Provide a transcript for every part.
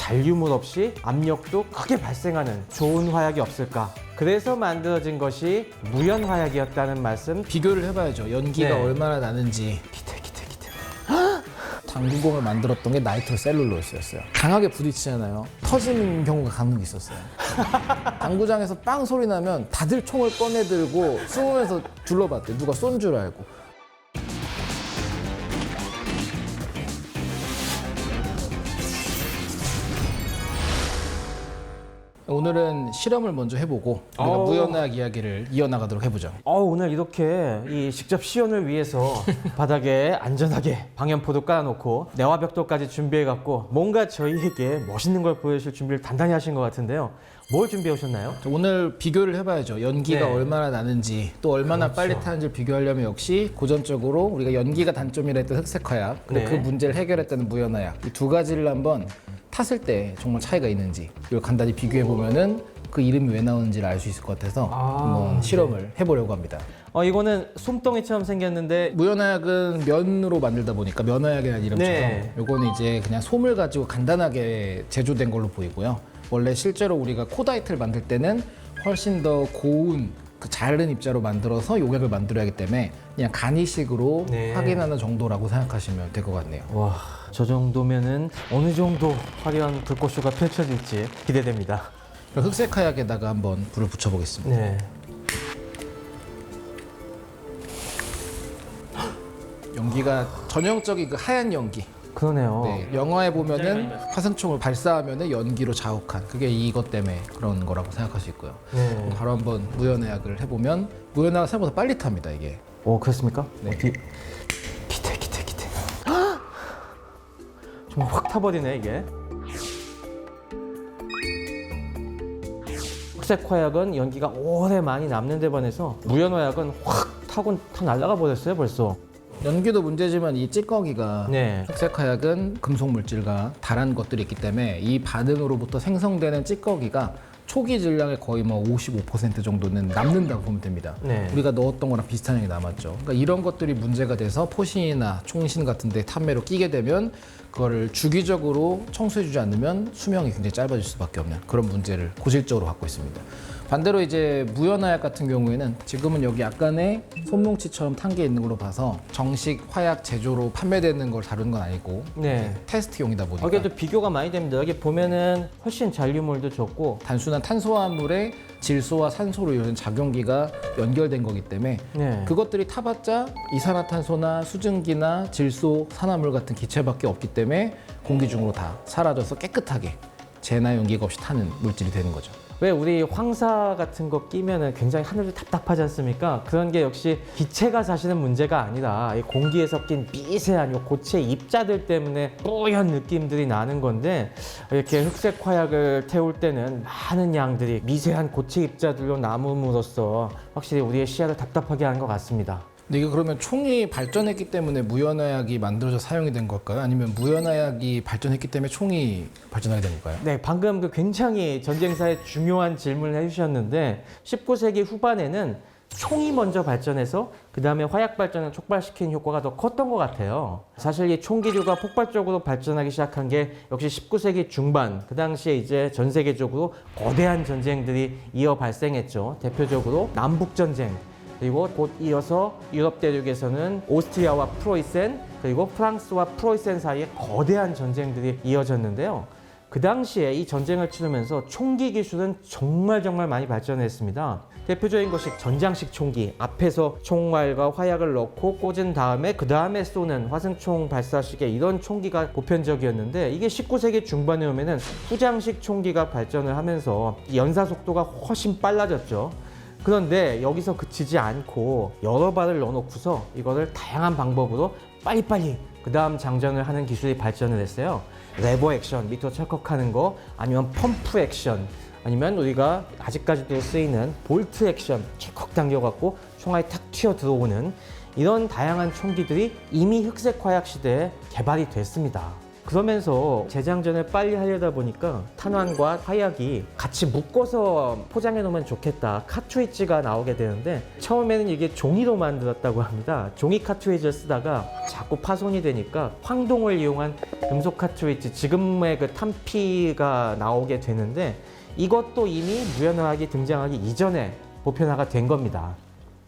잔류물 없이 압력도 크게 발생하는 좋은 화약이 없을까? 그래서 만들어진 것이 무연화약이었다는 말씀. 비교를 해봐야죠. 연기가 네. 얼마나 나는지. 기대. 당구공을 만들었던 게 나이트로셀룰로스였어요. 강하게 부딪히잖아요. 터지는 경우가 간혹 있었어요. 당구장에서 빵 소리 나면 다들 총을 꺼내들고 숨으면서 둘러봤대. 누가 쏜 줄 알고. 오늘은 실험을 먼저 해보고 우리가 무연화약 이야기를 이어나가도록 해보죠. 오늘 이렇게 이 직접 시연을 위해서 바닥에 안전하게 방염포도 깔아놓고 내화벽돌까지 준비해갖고 뭔가 저희에게 멋있는 걸 보여주실 준비를 단단히 하신 것 같은데요. 뭘 준비해 오셨나요? 오늘 비교를 해봐야죠. 연기가 네. 얼마나 나는지 또 얼마나 빨리 타는지 비교하려면 역시 고전적으로 우리가 연기가 단점이라 했던 흑색화약 그리고 네. 그 문제를 해결했다는 무연화약 이 두 가지를 한번 탔을 때 정말 차이가 있는지 이걸 간단히 비교해 보면은 그 이름이 왜 나오는지를 알 수 있을 것 같아서 한번 실험을 해보려고 합니다. 이거는 솜덩이처럼 생겼는데 무연화약은 면으로 만들다 보니까 면화약이라는 이름처럼 네. 요거는 이제 그냥 솜을 가지고 간단하게 제조된 걸로 보이고요. 원래 실제로 우리가 코다이트를 만들 때는 훨씬 더 고운 그 자른 입자로 만들어서 용액을 만들어야 하기 때문에 그냥 간이식으로 네. 확인하는 정도라고 생각하시면 될 것 같네요. 와, 저 정도면은 어느 정도 화려한 불꽃쇼가 펼쳐질지 기대됩니다. 그럼 흑색화약에다가 한번 불을 붙여보겠습니다. 네. 연기가 전형적인 그 하얀 연기. 그러네요. 네, 영화에 보면은 화승총을 발사하면은 연기로 자욱한 그게 이것 때문에 그런 거라고 생각할 수 있고요. 네. 바로 한번 무연화약을 해보면 무연화가 생각보다 빨리 탑니다 이게. 그렇습니까? 네. 기대. 정말 확 타버리네 이게. 흑색 화약은 연기가 오래 많이 남는 데 반해서 무연화약은 확 타고 날아가 버렸어요 벌써. 연기도 문제지만 이 찌꺼기가 네. 흑색화약은 금속 물질과 다른 것들이 있기 때문에 이 반응으로부터 생성되는 찌꺼기가 초기 질량의 거의 뭐 55% 정도는 남는다고 보면 됩니다. 네. 우리가 넣었던 거랑 비슷한 양이 남았죠. 그러니까 이런 것들이 문제가 돼서 포신이나 총신 같은 데 탑매로 끼게 되면 그거를 주기적으로 청소해주지 않으면 수명이 굉장히 짧아질 수밖에 없는 그런 문제를 고질적으로 갖고 있습니다. 반대로 이제 무연화약 같은 경우에는 지금은 여기 약간의 손뭉치처럼 탄 게 있는 걸로 봐서 정식 화약 제조로 판매되는 걸 다룬 건 아니고 네. 테스트용이다 보니까 여기도 비교가 많이 됩니다. 여기 보면은 훨씬 잔류물도 적고. 단순한 탄소화물에 질소와 산소로 이루어진 작용기가 연결된 거기 때문에 네. 그것들이 타봤자 이산화탄소나 수증기나 질소, 산화물 같은 기체밖에 없기 때문에 공기 중으로 다 사라져서 깨끗하게 재나 연기가 없이 타는 물질이 되는 거죠. 왜 우리 황사 같은 거 끼면은 굉장히 하늘이 답답하지 않습니까? 그런 게 역시 기체가 사실은 문제가 아니라 이 공기에 섞인 미세한 요 고체 입자들 때문에 뽀얀 느낌들이 나는 건데 이렇게 흑색 화약을 태울 때는 많은 양들이 미세한 고체 입자들로 남음으로써 확실히 우리의 시야를 답답하게 하는 것 같습니다. 근데 이게 그러면 총이 발전했기 때문에 무연화약이 만들어져 사용이 된 걸까요? 아니면 무연화약이 발전했기 때문에 총이 발전하게 된 걸까요? 네, 방금 그 굉장히 전쟁사에 중요한 질문을 해주셨는데 19세기 후반에는 총이 먼저 발전해서 그 다음에 화약 발전을 촉발시키는 효과가 더 컸던 것 같아요. 사실 이 총기류가 폭발적으로 발전하기 시작한 게 역시 19세기 중반, 그 당시에 이제 전 세계적으로 거대한 전쟁들이 이어 발생했죠. 대표적으로 남북전쟁, 그리고 곧 이어서 유럽 대륙에서는 오스트리아와 프로이센, 그리고 프랑스와 프로이센 사이에 거대한 전쟁들이 이어졌는데요. 그 당시에 이 전쟁을 치르면서 총기 기술은 정말 많이 발전했습니다. 대표적인 것이 전장식 총기, 앞에서 총알과 화약을 넣고 꽂은 다음에 그 다음에 쏘는 화승총 발사식의 이런 총기가 보편적이었는데 이게 19세기 중반에 오면은 후장식 총기가 발전을 하면서 연사 속도가 훨씬 빨라졌죠. 그런데 여기서 그치지 않고 여러 발을 넣어놓고서 이거를 다양한 방법으로 빨리빨리 그 다음 장전을 하는 기술이 발전을 했어요. 레버 액션, 밑으로 찰컥하는 거, 아니면 펌프 액션, 아니면 우리가 아직까지도 쓰이는 볼트 액션, 찰컥 당겨갖고 총알이 탁 튀어 들어오는 이런 다양한 총기들이 이미 흑색 화약 시대에 개발이 됐습니다. 그러면서 재장전을 빨리 하려다 보니까 탄환과 화약이 같이 묶어서 포장해 놓으면 좋겠다. 카트리지가 나오게 되는데 처음에는 이게 종이로 만들었다고 합니다. 종이 카트리지를 쓰다가 자꾸 파손이 되니까 황동을 이용한 금속 카트리지, 지금의 그 탄피가 나오게 되는데 이것도 이미 무연화학이 등장하기 이전에 보편화가 된 겁니다.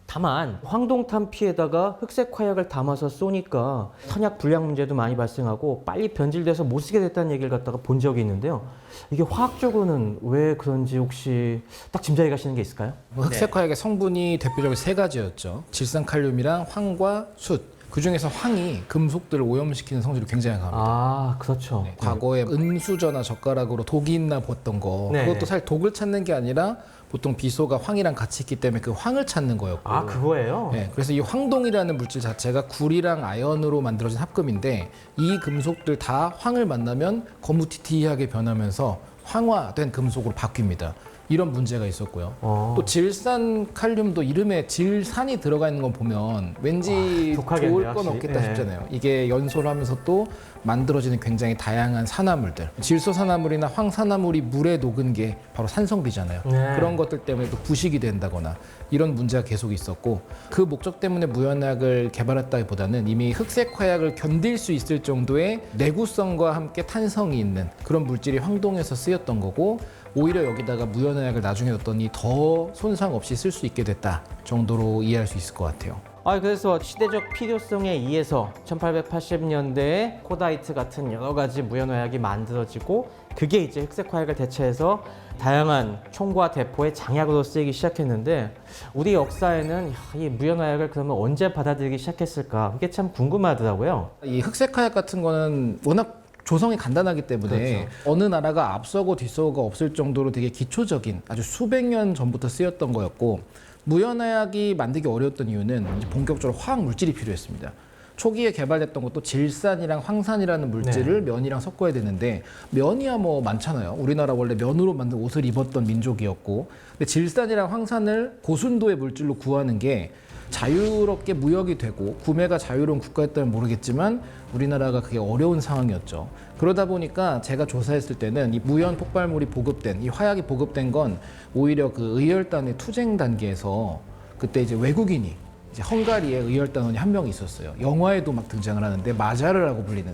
다만 황동탄 피에다가 흑색 화약을 담아서 쏘니까 탄약 불량 문제도 많이 발생하고 빨리 변질돼서 못 쓰게 됐다는 얘기를 갖다가 본 적이 있는데요. 이게 화학적으로는 왜 그런지 혹시 딱 짐작이 가시는 게 있을까요? 흑색 화약의 성분이 대표적으로 세 가지였죠. 질산칼륨이랑 황과 숯. 그 중에서 황이 금속들을 오염시키는 성질이 굉장히 강합니다. 아, 그렇죠. 네, 과거에 은수저나 젓가락으로 독이 있나 봤던 거, 네. 그것도 사실 독을 찾는 게 아니라 보통 비소가 황이랑 같이 있기 때문에 그 황을 찾는 거였고. 아, 그거예요? 네, 그래서 이 황동이라는 물질 자체가 구리랑 아연으로 만들어진 합금인데 이 금속들 다 황을 만나면 거무튀튀하게 변하면서 황화된 금속으로 바뀝니다. 이런 문제가 있었고요. 또 질산 칼륨도 이름에 질산이 들어가 있는 거 보면 왠지 독하겠네요, 좋을 건 확실히. 없겠다 네. 싶잖아요. 이게 연소를 하면서 또 만들어지는 굉장히 다양한 산화물들, 질소산화물이나 황산화물이 물에 녹은 게 바로 산성비잖아요. 네. 그런 것들 때문에 또 부식이 된다거나 이런 문제가 계속 있었고, 그 목적 때문에 무연화학을 개발했다기보다는 이미 흑색 화약을 견딜 수 있을 정도의 내구성과 함께 탄성이 있는 그런 물질이 황동에서 쓰였던 거고, 오히려 여기다가 무연화약을 나중에 넣었더니 더 손상 없이 쓸 수 있게 됐다 정도로 이해할 수 있을 것 같아요. 그래서 시대적 필요성에 의해서 1880년대에 코다이트 같은 여러 가지 무연화약이 만들어지고 그게 이제 흑색 화약을 대체해서 다양한 총과 대포의 장약으로 쓰이기 시작했는데 우리 역사에는 이 무연화약을 그러면 언제 받아들이기 시작했을까? 그게 참 궁금하더라고요. 이 흑색 화약 같은 거는 워낙 조성이 간단하기 때문에 어느 나라가 앞서고 뒤서고 없을 정도로 되게 기초적인 아주 수백 년 전부터 쓰였던 거였고, 무연화약이 만들기 어려웠던 이유는 이제 본격적으로 화학 물질이 필요했습니다. 초기에 개발됐던 것도 질산이랑 황산이라는 물질을 면이랑 섞어야 되는데, 면이야 뭐 많잖아요. 우리나라 원래 면으로 만든 옷을 입었던 민족이었고, 근데 질산이랑 황산을 고순도의 물질로 구하는 게 자유롭게 무역이 되고 구매가 자유로운 국가였다면 모르겠지만 우리나라가 그게 어려운 상황이었죠. 그러다 보니까 제가 조사했을 때는 이 무연 폭발물이 보급된, 이 화약이 보급된 건 오히려 그 의열단의 투쟁 단계에서 그때 이제 외국인이 이제 헝가리의 의열단원이 한 명 있었어요. 영화에도 막 등장을 하는데 마자르라고 불리는.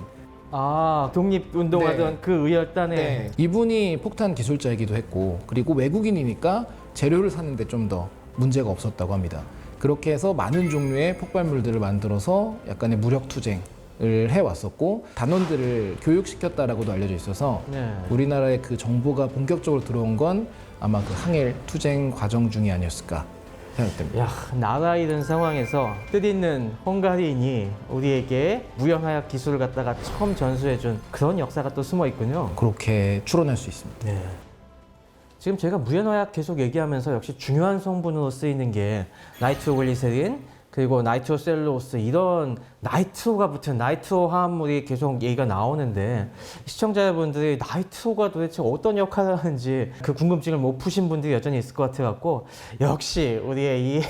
독립운동하던 네. 그 의열단에 이분이 폭탄 기술자이기도 했고, 그리고 외국인이니까 재료를 사는데 좀 더 문제가 없었다고 합니다. 그렇게 해서 많은 종류의 폭발물들을 만들어서 약간의 무력 투쟁을 해왔었고, 단원들을 교육시켰다라고도 알려져 있어서 네. 우리나라의 그 정보가 본격적으로 들어온 건 아마 그 항일 투쟁 과정 중이 아니었을까 생각됩니다. 야, 나라 잃은 상황에서 뜻있는 헝가리인이 우리에게 무연화약 기술을 갖다가 처음 전수해준 그런 역사가 또 숨어 있군요. 그렇게 추론할 수 있습니다. 네. 지금 저희가 무연화약 계속 얘기하면서 역시 중요한 성분으로 쓰이는 게 나이트로글리세린 그리고 나이트로셀룰로스, 이런 나이트로가 붙은 나이트로 화합물이 계속 얘기가 나오는데 시청자분들이 나이트로가 도대체 어떤 역할을 하는지 그 궁금증을 못 푸신 분들이 여전히 있을 것 같아갖고 역시 우리의 이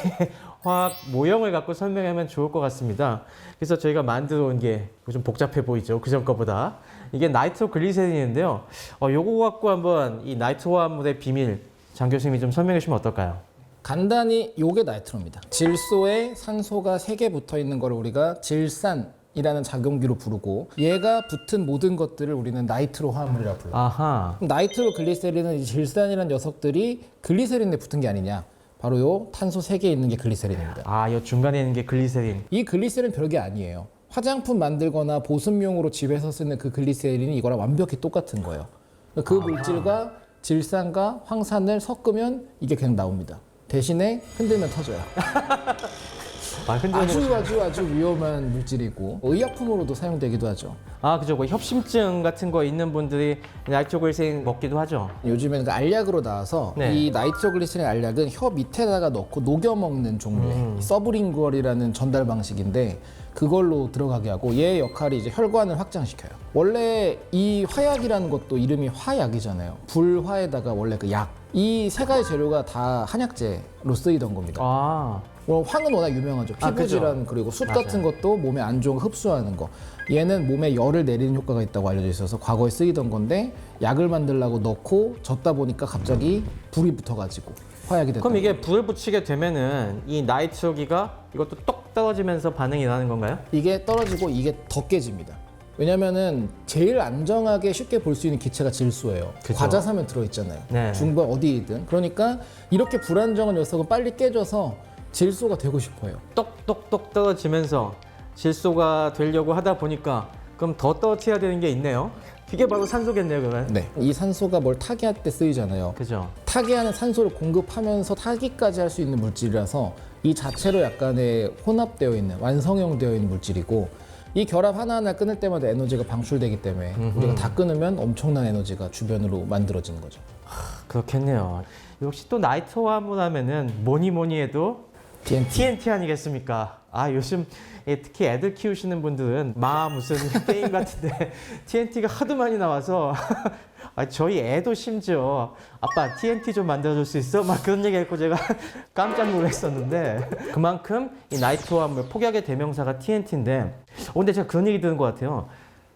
화학 모형을 갖고 설명하면 좋을 것 같습니다. 그래서 저희가 만들어 온 게 좀 복잡해 보이죠, 그전 거보다. 이게 나이트로글리세린인데요. 요거 갖고 한번 이 나이트로 화합물의 비밀 장 교수님이 좀 설명해 주시면 어떨까요? 간단히 요게 나이트로입니다. 질소에 산소가 3개 붙어 있는 걸 우리가 질산이라는 작용기로 부르고, 얘가 붙은 모든 것들을 우리는 나이트로 화합물이라고 불러요. 아하. 나이트로 글리세린은 이 질산이라는 녀석들이 글리세린에 붙은 게 아니냐. 바로 요 탄소 3개 있는 게 글리세린입니다. 요 중간에 있는 게 글리세린. 이 글리세린 별게 아니에요. 화장품 만들거나 보습용으로 집에서 쓰는 그 글리세린이 이거랑 완벽히 똑같은 거예요. 그 물질과 질산과 황산을 섞으면 이게 그냥 나옵니다. 대신에 흔들면 터져요. 아주 위험한 물질이고 의약품으로도 사용되기도 하죠. 그죠. 뭐 협심증 같은 거 있는 분들이 나이트로글리세린 먹기도 하죠. 요즘에는 그 알약으로 나와서 네. 이 나이트로글리세린 알약은 혀 밑에다가 넣고 녹여 먹는 종류의 서브링구얼이라는 전달 방식인데, 그걸로 들어가게 하고 얘의 역할이 이제 혈관을 확장시켜요. 원래 이 화약이라는 것도 이름이 화약이잖아요. 불화에다가 원래 그 약. 이 세 가지 재료가 다 한약재로 쓰이던 겁니다. 황은 워낙 유명하죠. 아, 피부 그죠. 질환 그리고 숯 맞아요. 같은 것도 몸에 안 좋은 거 흡수하는 거. 얘는 몸에 열을 내리는 효과가 있다고 알려져 있어서 과거에 쓰이던 건데 약을 만들려고 넣고 젓다 보니까 갑자기 불이 붙어가지고 화약이 됐다. 그럼 이게 불을 붙이게 되면은 이 나이트로기가 이것도 똑 떨어지면서 반응이 나는 건가요? 이게 떨어지고 이게 더 깨집니다. 왜냐면은 제일 안정하게 쉽게 볼 수 있는 기체가 질소예요. 그죠. 과자사면 들어있잖아요. 네. 중부 어디이든. 그러니까 이렇게 불안정한 녀석은 빨리 깨져서 질소가 되고 싶어요. 똑똑똑 떨어지면서 질소가 되려고 하다 보니까 그럼 더 떨어뜨려야 되는 게 있네요. 그게 바로 산소겠네요, 그러면. 네. 이 산소가 뭘 타개할 때 쓰이잖아요. 그죠. 타개하는 산소를 공급하면서 타기까지 할 수 있는 물질이라서 이 자체로 약간의 혼합되어 있는 완성형되어 있는 물질이고 이 결합 하나하나 끊을 때마다 에너지가 방출되기 때문에 우리가 다 끊으면 엄청난 에너지가 주변으로 만들어지는 거죠. 그렇겠네요. 역시 또 나이트 화물 하면은 뭐니 해도 TNT 아니겠습니까? 아 요즘 특히 애들 키우시는 분들은 무슨 게임 같은데 TNT가 하도 많이 나와서 저희 애도 심지어 아빠 TNT 좀 만들어줄 수 있어? 막 그런 얘기 했고 제가 깜짝 놀랐었는데 그만큼 이 나이트 화물 폭약의 대명사가 TNT인데 근데 제가 그런 얘기 들은 것 같아요.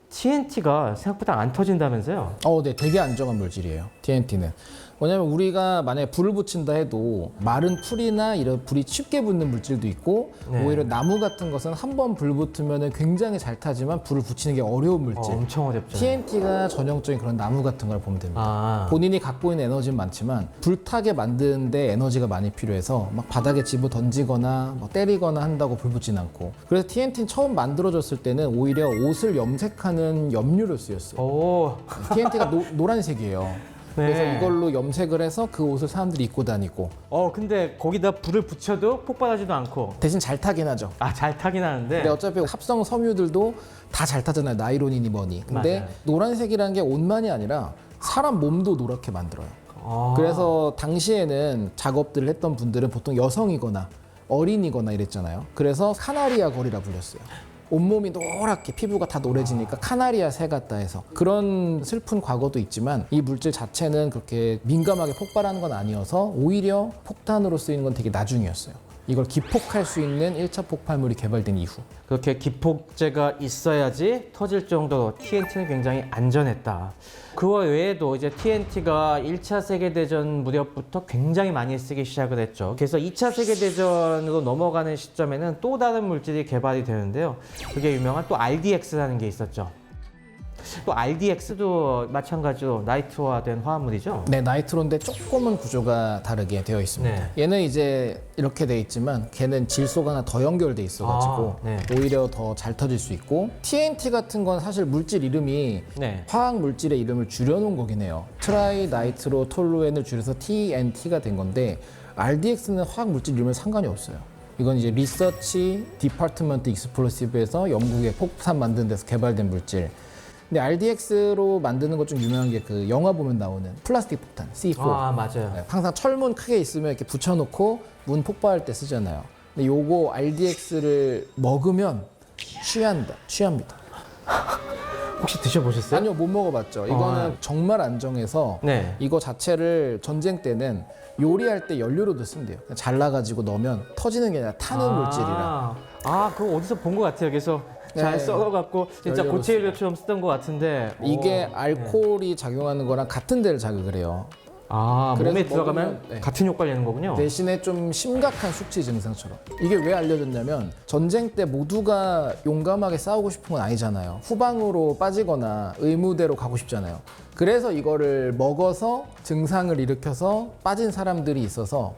TNT가 생각보다 안 터진다면서요? 네, 되게 안정한 물질이에요. TNT는. 왜냐면 우리가 만약에 불을 붙인다 해도 마른 풀이나 이런 불이 쉽게 붙는 물질도 있고 네. 오히려 나무 같은 것은 한 번 불 붙으면 굉장히 잘 타지만 불을 붙이는 게 어려운 물질. 엄청 어렵죠. TNT가 전형적인 그런 나무 같은 걸 보면 됩니다. 아, 본인이 갖고 있는 에너지는 많지만 불타게 만드는데 에너지가 많이 필요해서 막 바닥에 집어 던지거나 막 때리거나 한다고 불 붙진 않고 그래서 TNT는 처음 만들어졌을 때는 오히려 옷을 염색하는 염료로 쓰였어요. 오, TNT가 노란색이에요. 네. 그래서 이걸로 염색을 해서 그 옷을 사람들이 입고 다니고 근데 거기다 불을 붙여도 폭발하지도 않고 대신 잘 타긴 하죠. 잘 타긴 하는데 근데 어차피 합성 섬유들도 다 잘 타잖아요. 나이론이니 뭐니. 근데 맞아요. 노란색이라는 게 옷만이 아니라 사람 몸도 노랗게 만들어요. 아. 그래서 당시에는 작업들을 했던 분들은 보통 여성이거나 어린이거나 이랬잖아요. 그래서 카나리아 걸이라 불렸어요. 온몸이 노랗게 피부가 다 노래지니까 카나리아 새 같다 해서 그런 슬픈 과거도 있지만 이 물질 자체는 그렇게 민감하게 폭발하는 건 아니어서 오히려 폭탄으로 쓰이는 건 되게 나중이었어요. 이걸 기폭할 수 있는 1차 폭발물이 개발된 이후. 그렇게 기폭제가 있어야지 터질 정도로 TNT는 굉장히 안전했다. 그 외에도 이제 TNT가 1차 세계대전 무렵부터 굉장히 많이 쓰기 시작을 했죠. 그래서 2차 세계대전으로 넘어가는 시점에는 또 다른 물질이 개발이 되는데요. 그게 유명한 또 RDX라는 게 있었죠. 또 RDX도 마찬가지로 나이트화된 화합물이죠. 네, 나이트로인데 조금은 구조가 다르게 되어 있습니다. 네. 얘는 이제 이렇게 돼 있지만 걔는 질소가 하나 더 연결돼 있어가지고 네. 오히려 더 잘 터질 수 있고 TNT 같은 건 사실 물질 이름이 네. 화학 물질의 이름을 줄여놓은 거긴 해요. 트라이 나이트로 톨루엔을 줄여서 TNT가 된 건데 RDX는 화학 물질 이름은 상관이 없어요. 이건 이제 리서치 디파트먼트 익스플로시브에서 영국의 폭탄 만드는 데서 개발된 물질. 근데 RDX로 만드는 것 중 유명한 게 그 영화 보면 나오는 플라스틱 폭탄 C4. 맞아요. 네, 항상 철문 크게 있으면 이렇게 붙여놓고 문 폭발할 때 쓰잖아요. 근데 요거 RDX를 먹으면 취합니다. 혹시 드셔보셨어요? 아니요, 못 먹어봤죠. 이거는 정말 안정해서 네. 이거 자체를 전쟁 때는 요리할 때 연료로도 쓴대요. 그냥 잘라가지고 넣으면 터지는 게 아니라 타는 물질이라. 그거 어디서 본 것 같아요. 그래서 잘 네. 썰어갖고 진짜 연료로 고체연료처럼 쓰던 것 같은데 이게 알코올이 작용하는 거랑 같은 데를 자극을 해요. 몸에 그래서 들어가면 먹으면- 네. 같은 효과를 내는 거군요. 대신에 좀 심각한 숙취 증상처럼. 이게 왜 알려졌냐면 전쟁 때 모두가 용감하게 싸우고 싶은 건 아니잖아요. 후방으로 빠지거나 의무대로 가고 싶잖아요. 그래서 이거를 먹어서 증상을 일으켜서 빠진 사람들이 있어서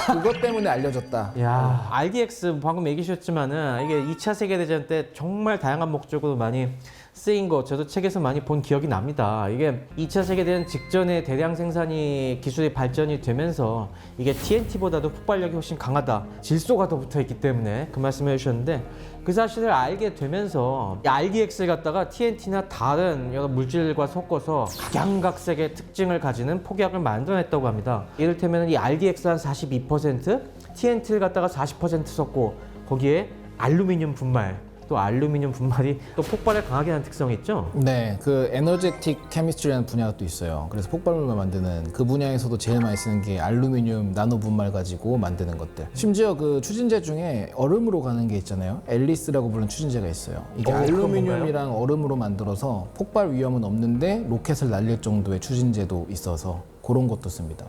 그것 때문에 알려졌다. 야, RDX 방금 얘기하셨지만은 이게 2차 세계대전 때 정말 다양한 목적으로 많이 쓰인 거 저도 책에서 많이 본 기억이 납니다. 이게 2차 세계대전 직전에 대량 생산이 기술이 발전이 되면서 이게 TNT보다도 폭발력이 훨씬 강하다. 질소가 더 붙어 있기 때문에 그 말씀을 해주셨는데 그 사실을 알게 되면서 이 RDX를 갖다가 TNT나 다른 여러 물질과 섞어서 각양각색의 특징을 가지는 폭약을 만들어냈다고 합니다. 이를테면 이 RDX 한 42%, TNT를 갖다가 40% 섞고 거기에 알루미늄 분말 또 알루미늄 분말이 또 폭발을 강하게 하는 특성이 있죠? 네, 그 에너제틱 케미스트리라는 분야가 또 있어요. 그래서 폭발물만 만드는 그 분야에서도 제일 많이 쓰는 게 알루미늄 나노 분말 가지고 만드는 것들. 심지어 그 추진제 중에 얼음으로 가는 게 있잖아요. 앨리스라고 부르는 추진제가 있어요. 이게 그건 알루미늄이랑 얼음으로 만들어서 폭발 위험은 없는데 로켓을 날릴 정도의 추진제도 있어서 그런 것도 씁니다.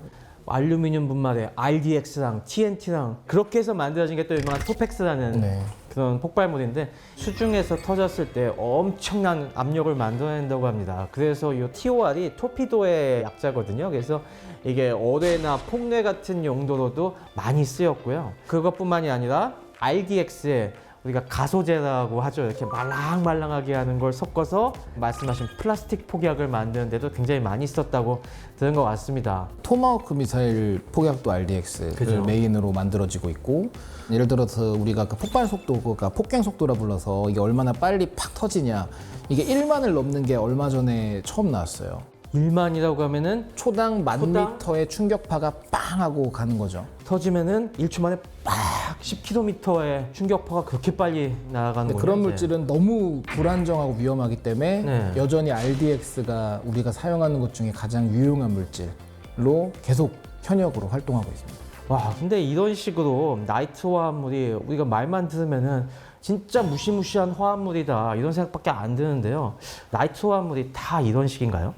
알루미늄 분말에 RDX랑 TNT랑 그렇게 해서 만들어진 게 또 유명한 토펙스라는 네. 그런 폭발물인데 수중에서 터졌을 때 엄청난 압력을 만들어낸다고 합니다. 그래서 이 TOR이 토피도의 약자거든요. 그래서 이게 어뢰나 폭뢰 같은 용도로도 많이 쓰였고요. 그것뿐만이 아니라 RDX에 우리가 가소제라고 하죠. 이렇게 말랑말랑하게 하는 걸 섞어서 말씀하신 플라스틱 폭약을 만드는데도 굉장히 많이 썼다고 들은 것 같습니다. 토마호크 미사일 폭약도 RDX를 그죠. 메인으로 만들어지고 있고, 예를 들어서 우리가 그 폭발 속도, 그러니까 폭갱 속도라 불러서 이게 얼마나 빨리 팍 터지냐, 이게 1만을 넘는 게 얼마 전에 처음 나왔어요. 1만이라고 하면은 초당 1000m의 충격파가 빵 하고 가는 거죠. 터지면은 1초 만에 빡 10km의 충격파가 그렇게 빨리 날아가는 근데 거예요. 그런 물질은 너무 불안정하고 위험하기 때문에 네. 여전히 RDX가 우리가 사용하는 것 중에 가장 유용한 물질로 계속 현역으로 활동하고 있습니다. 와, 근데 이런 식으로 나이트 화합물이 우리가 말만 들으면은 진짜 무시무시한 화합물이다 이런 생각밖에 안 드는데요. 나이트 화합물이 다 이런 식인가요?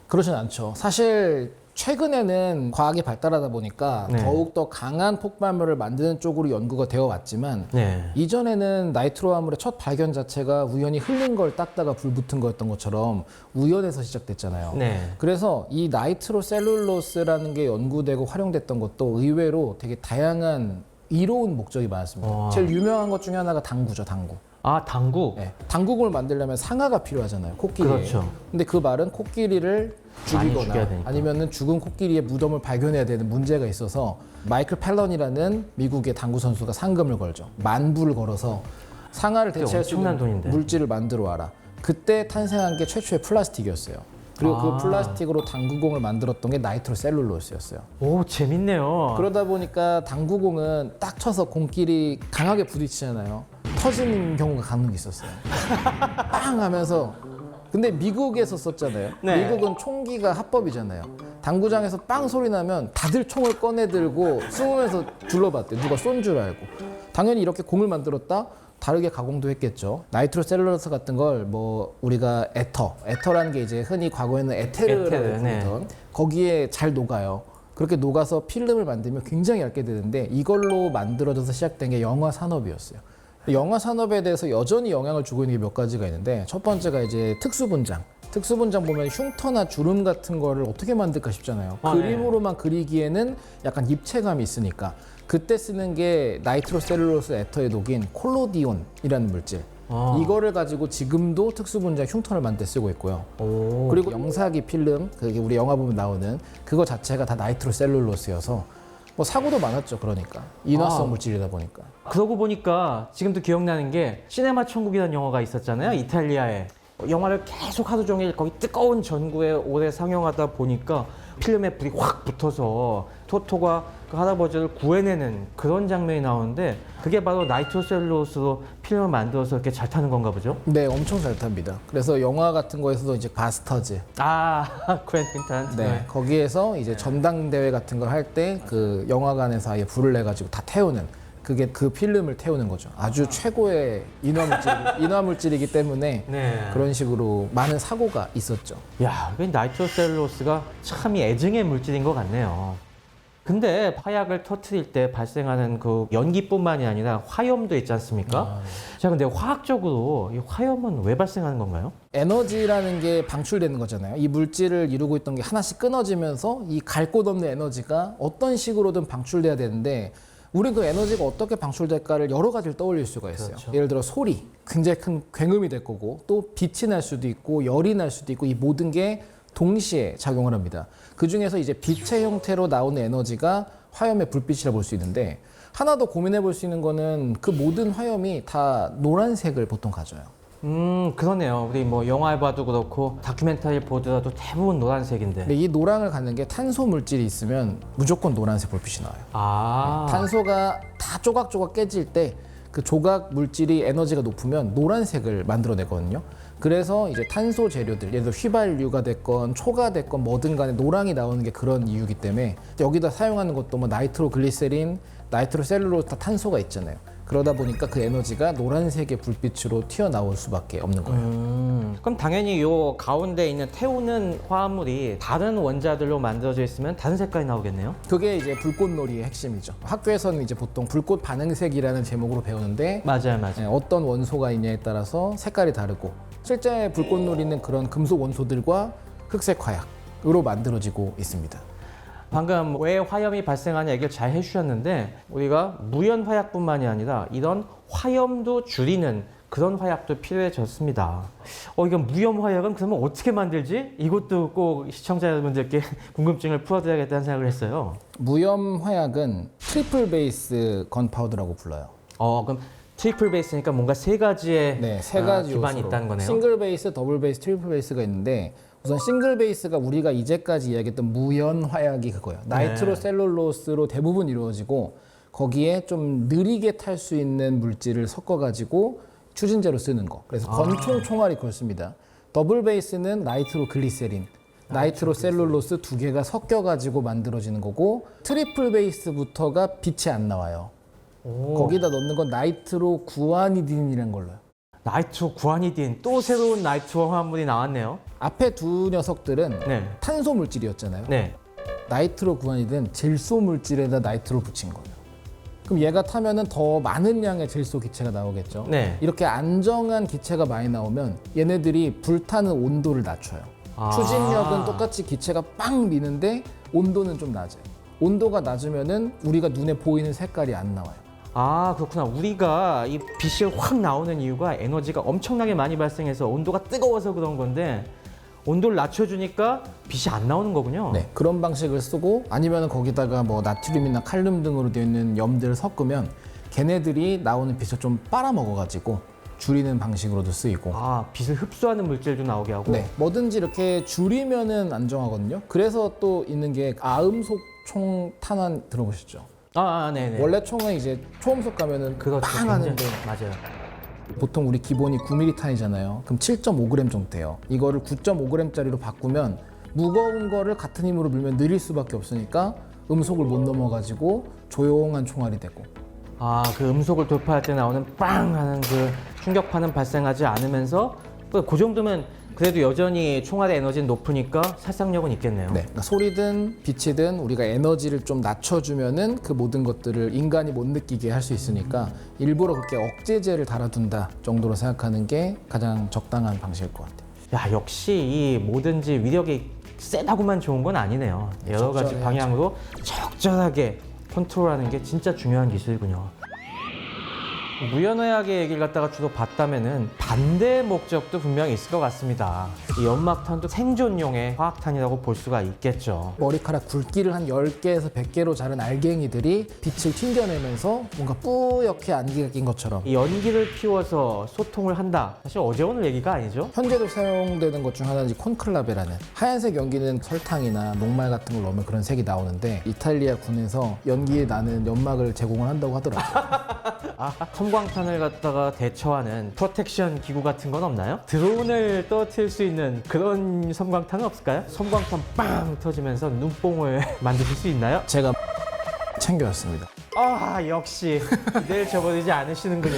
그렇진 않죠. 사실 최근에는 과학이 발달하다 보니까 네. 더욱더 강한 폭발물을 만드는 쪽으로 연구가 되어 왔지만, 네. 이전에는 나이트로 화물의 첫 발견 자체가 우연히 흘린 걸 닦다가 불 붙은 거였던 것처럼 우연에서 시작됐잖아요. 네. 그래서 이 나이트로 셀룰로스라는 게 연구되고 활용됐던 것도 의외로 되게 다양한 이로운 목적이 많았습니다. 와. 제일 유명한 것 중에 하나가 당구죠, 당구. 아, 당구? 네. 당구공을 만들려면 상아가 필요하잖아요, 코끼리에. 그렇죠. 근데 그 말은 코끼리를 많이 죽여야 죽이거나 되니까. 아니면은 죽은 코끼리의 무덤을 발견해야 되는 문제가 있어서 마이클 팰런이라는 미국의 당구 선수가 상금을 걸죠. 10,000불을 걸어서 상아를 대체할 수 있는 엄청난 돈인데. 물질을 만들어 와라. 그때 탄생한 게 최초의 플라스틱이었어요. 그리고 아. 그 플라스틱으로 당구공을 만들었던 게 나이트로 셀룰로스였어요. 오, 재밌네요. 그러다 보니까 당구공은 딱 쳐서 공끼리 강하게 부딪히잖아요. 터지는 경우가 간혹 있었어요. 빵 하면서. 근데 미국에서 썼잖아요. 네. 미국은 총기가 합법이잖아요. 당구장에서 빵 소리 나면 다들 총을 꺼내 들고 숨으면서 둘러봤대요. 누가 쏜 줄 알고. 당연히 이렇게 공을 만들었다? 다르게 가공도 했겠죠. 나이트로셀룰로스 같은 걸 뭐 우리가 에터라는 게 이제 흔히 과거에는 에테르라고 에테르, 네. 부르던 거기에 잘 녹아요. 그렇게 녹아서 필름을 만들면 굉장히 얇게 되는데 이걸로 만들어져서 시작된 게 영화 산업이었어요. 영화 산업에 대해서 여전히 영향을 주고 있는 게 몇 가지가 있는데, 첫 번째가 이제 특수분장. 특수분장 보면 흉터나 주름 같은 거를 어떻게 만들까 싶잖아요. 아, 그림으로만 그리기에는 약간 입체감이 있으니까 그때 쓰는 게 나이트로셀룰로스 에터에 녹인 콜로디온이라는 물질. 아. 이거를 가지고 지금도 특수분장 흉터를 만들 때 쓰고 있고요. 오. 그리고 영사기 필름, 그게 우리 영화 보면 나오는 그거 자체가 다 나이트로셀룰로스여서 뭐 사고도 많았죠. 그러니까 인화성 아. 물질이다 보니까. 그러고 보니까 지금도 기억나는 게 시네마 천국이라는 영화가 있었잖아요. 이탈리아에. 영화를 계속 하루 종일 거기 뜨거운 전구에 오래 상영하다 보니까 필름에 불이 확 붙어서 토토가 그 할아버지를 구해내는 그런 장면이 나오는데, 그게 바로 나이트로셀룰로스로 필름을 만들어서 이렇게 잘 타는 건가 보죠? 네, 엄청 잘 탑니다. 그래서 영화 같은 거에서도 이제 바스터즈, 아, 쿠엔틴 타란티노. 네, 거기에서 이제 전당대회 같은 걸 할 때 그 영화관에서 아예 불을 내 가지고 다 태우는, 그게 그 필름을 태우는 거죠. 아주 최고의 인화물질이기 때문에 네. 그런 식으로 많은 사고가 있었죠. 야, 그 나이트로셀룰로스가 참 애증의 물질인 것 같네요. 근데 화약을 터트릴 때 발생하는 그 연기뿐만이 아니라 화염도 있지 않습니까? 자, 근데 화학적으로 이 화염은 왜 발생하는 건가요? 에너지라는 게 방출되는 거잖아요. 이 물질을 이루고 있던 게 하나씩 끊어지면서 이 갈 곳 없는 에너지가 어떤 식으로든 방출돼야 되는데, 우리 그 에너지가 어떻게 방출될까를 여러 가지를 떠올릴 수가 있어요. 그렇죠. 예를 들어 소리, 굉장히 큰 굉음이 될 거고, 또 빛이 날 수도 있고 열이 날 수도 있고, 이 모든 게 동시에 작용을 합니다. 그 중에서 이제 빛의 형태로 나오는 에너지가 화염의 불빛이라 볼 수 있는데, 하나 더 고민해 볼 수 있는 거는 그 모든 화염이 다 노란색을 보통 가져요. 그러네요. 우리 뭐 영화를 봐도 그렇고 다큐멘터리 보더라도 대부분 노란색인데. 근데 이 노랑을 갖는 게 탄소 물질이 있으면 무조건 노란색 불빛이 나와요. 아. 탄소가 다 조각조각 깨질 때 그 조각 물질이 에너지가 높으면 노란색을 만들어내거든요. 그래서 이제 탄소 재료들, 예를 들어 휘발유가 됐건 초가 됐건 뭐든 간에 노랑이 나오는 게 그런 이유이기 때문에 여기다 사용하는 것도 뭐 나이트로글리세린, 나이트로셀룰로스 다 탄소가 있잖아요. 그러다 보니까 그 에너지가 노란색의 불빛으로 튀어나올 수밖에 없는 거예요. 그럼 당연히 요 가운데 있는 태우는 화합물이 다른 원자들로 만들어져 있으면 다른 색깔이 나오겠네요. 그게 이제 불꽃놀이의 핵심이죠. 학교에서는 이제 보통 불꽃 반응색이라는 제목으로 배우는데 맞아요, 맞아요. 어떤 원소가 있냐에 따라서 색깔이 다르고 실제 불꽃놀이는 그런 금속 원소들과 흑색 화약으로 만들어지고 있습니다. 방금 왜 화염이 발생하냐 얘기를 잘 해주셨는데 우리가 무연 화약뿐만이 아니라 이런 화염도 줄이는 그런 화약도 필요해졌습니다. 이건 무염 화약은 그러면 어떻게 만들지? 이것도 꼭 시청자 여러분들께 궁금증을 풀어드려야겠다는 생각을 했어요. 무염 화약은 트리플 베이스 건파우더라고 불러요. 그럼 트리플 베이스니까 뭔가 세 가지의 네, 세 가지 기반이 요소로. 있다는 거네요. 싱글 베이스, 더블 베이스, 트리플 베이스가 있는데 우선 싱글 베이스가 우리가 이제까지 이야기했던 무연 화약이 그거예요. 나이트로셀룰로스로 대부분 이루어지고 거기에 좀 느리게 탈 수 있는 물질을 섞어가지고 추진제로 쓰는 거. 그래서 권총 총알이 그렇습니다. 더블 베이스는 나이트로글리세린, 나이트로셀룰로스 두 개가 섞여가지고 만들어지는 거고 트리플 베이스부터가 빛이 안 나와요. 거기다 넣는 건 나이트로 구아니딘이라는 걸로요. 나이트로 구아니딘, 또 새로운 나이트로 화합물이 나왔네요. 앞에 두 녀석들은 네. 탄소 물질이었잖아요. 네. 나이트로 구아니딘은 질소 물질에다 나이트로 붙인 거예요. 그럼 얘가 타면은 더 많은 양의 질소 기체가 나오겠죠. 네. 이렇게 안정한 기체가 많이 나오면 얘네들이 불타는 온도를 낮춰요. 추진력은 똑같이 기체가 빵 미는데 온도는 좀 낮아요. 온도가 낮으면은 우리가 눈에 보이는 색깔이 안 나와요. 그렇구나. 우리가 이 빛이 확 나오는 이유가 에너지가 엄청나게 많이 발생해서 온도가 뜨거워서 그런 건데 온도를 낮춰주니까 빛이 안 나오는 거군요. 네, 그런 방식을 쓰고 아니면 거기다가 뭐 나트륨이나 칼륨 등으로 되어 있는 염들을 섞으면 걔네들이 나오는 빛을 좀 빨아먹어가지고 줄이는 방식으로도 쓰이고. 빛을 흡수하는 물질도 나오게 하고. 네, 뭐든지 이렇게 줄이면은 안정하거든요. 그래서 또 있는 게 아음속 총 탄환 들어보셨죠? 네네. 원래 총은 이제 초음속 가면은 그렇죠. 빵 하는데 맞아요. 보통 우리 기본이 9mm 탄이잖아요. 그럼 7.5g 정도 돼요. 이거를 9.5g짜리로 바꾸면 무거운 거를 같은 힘으로 밀면 느릴 수밖에 없으니까 음속을 못 넘어가지고 조용한 총알이 되고. 그 음속을 돌파할 때 나오는 빵 하는 그 충격파는 발생하지 않으면서 그 정도면 그래도 여전히 총알의 에너지는 높으니까 살상력은 있겠네요. 네, 그러니까 소리든 빛이든 우리가 에너지를 좀 낮춰주면은 그 모든 것들을 인간이 못 느끼게 할 수 있으니까 일부러 그렇게 억제제를 달아둔다 정도로 생각하는 게 가장 적당한 방식일 것 같아요. 역시 이 뭐든지 위력이 세다고만 좋은 건 아니네요. 여러 가지 적절해야죠. 방향으로 적절하게 컨트롤하는 게 진짜 중요한 기술이군요. 무연화약의 얘기를 갖다가 주로 봤다면은 반대 목적도 분명히 있을 것 같습니다. 이 연막탄도 생존용의 화학탄이라고 볼 수가 있겠죠. 머리카락 굵기를 한 10개에서 100개로 자른 알갱이들이 빛을 튕겨내면서 뭔가 뿌옇게 안개가 낀 것처럼 이 연기를 피워서 소통을 한다. 사실 어제 오늘 얘기가 아니죠. 현재도 사용되는 것 중 하나는 콘클라베라는 하얀색 연기는 설탕이나 녹말 같은 걸 넣으면 그런 색이 나오는데 이탈리아 군에서 연기에 나는 연막을 제공을 한다고 하더라고요. 섬광탄을 갖다가 대처하는 프로텍션 기구 같은 건 없나요? 드론을 떨어뜨릴 수 있는 그런 섬광탄은 없을까요? 섬광탄 빵 터지면서 눈뽕을 만드실 수 있나요? 제가 챙겨왔습니다. 역시 기대를 저버리지 않으시는군요.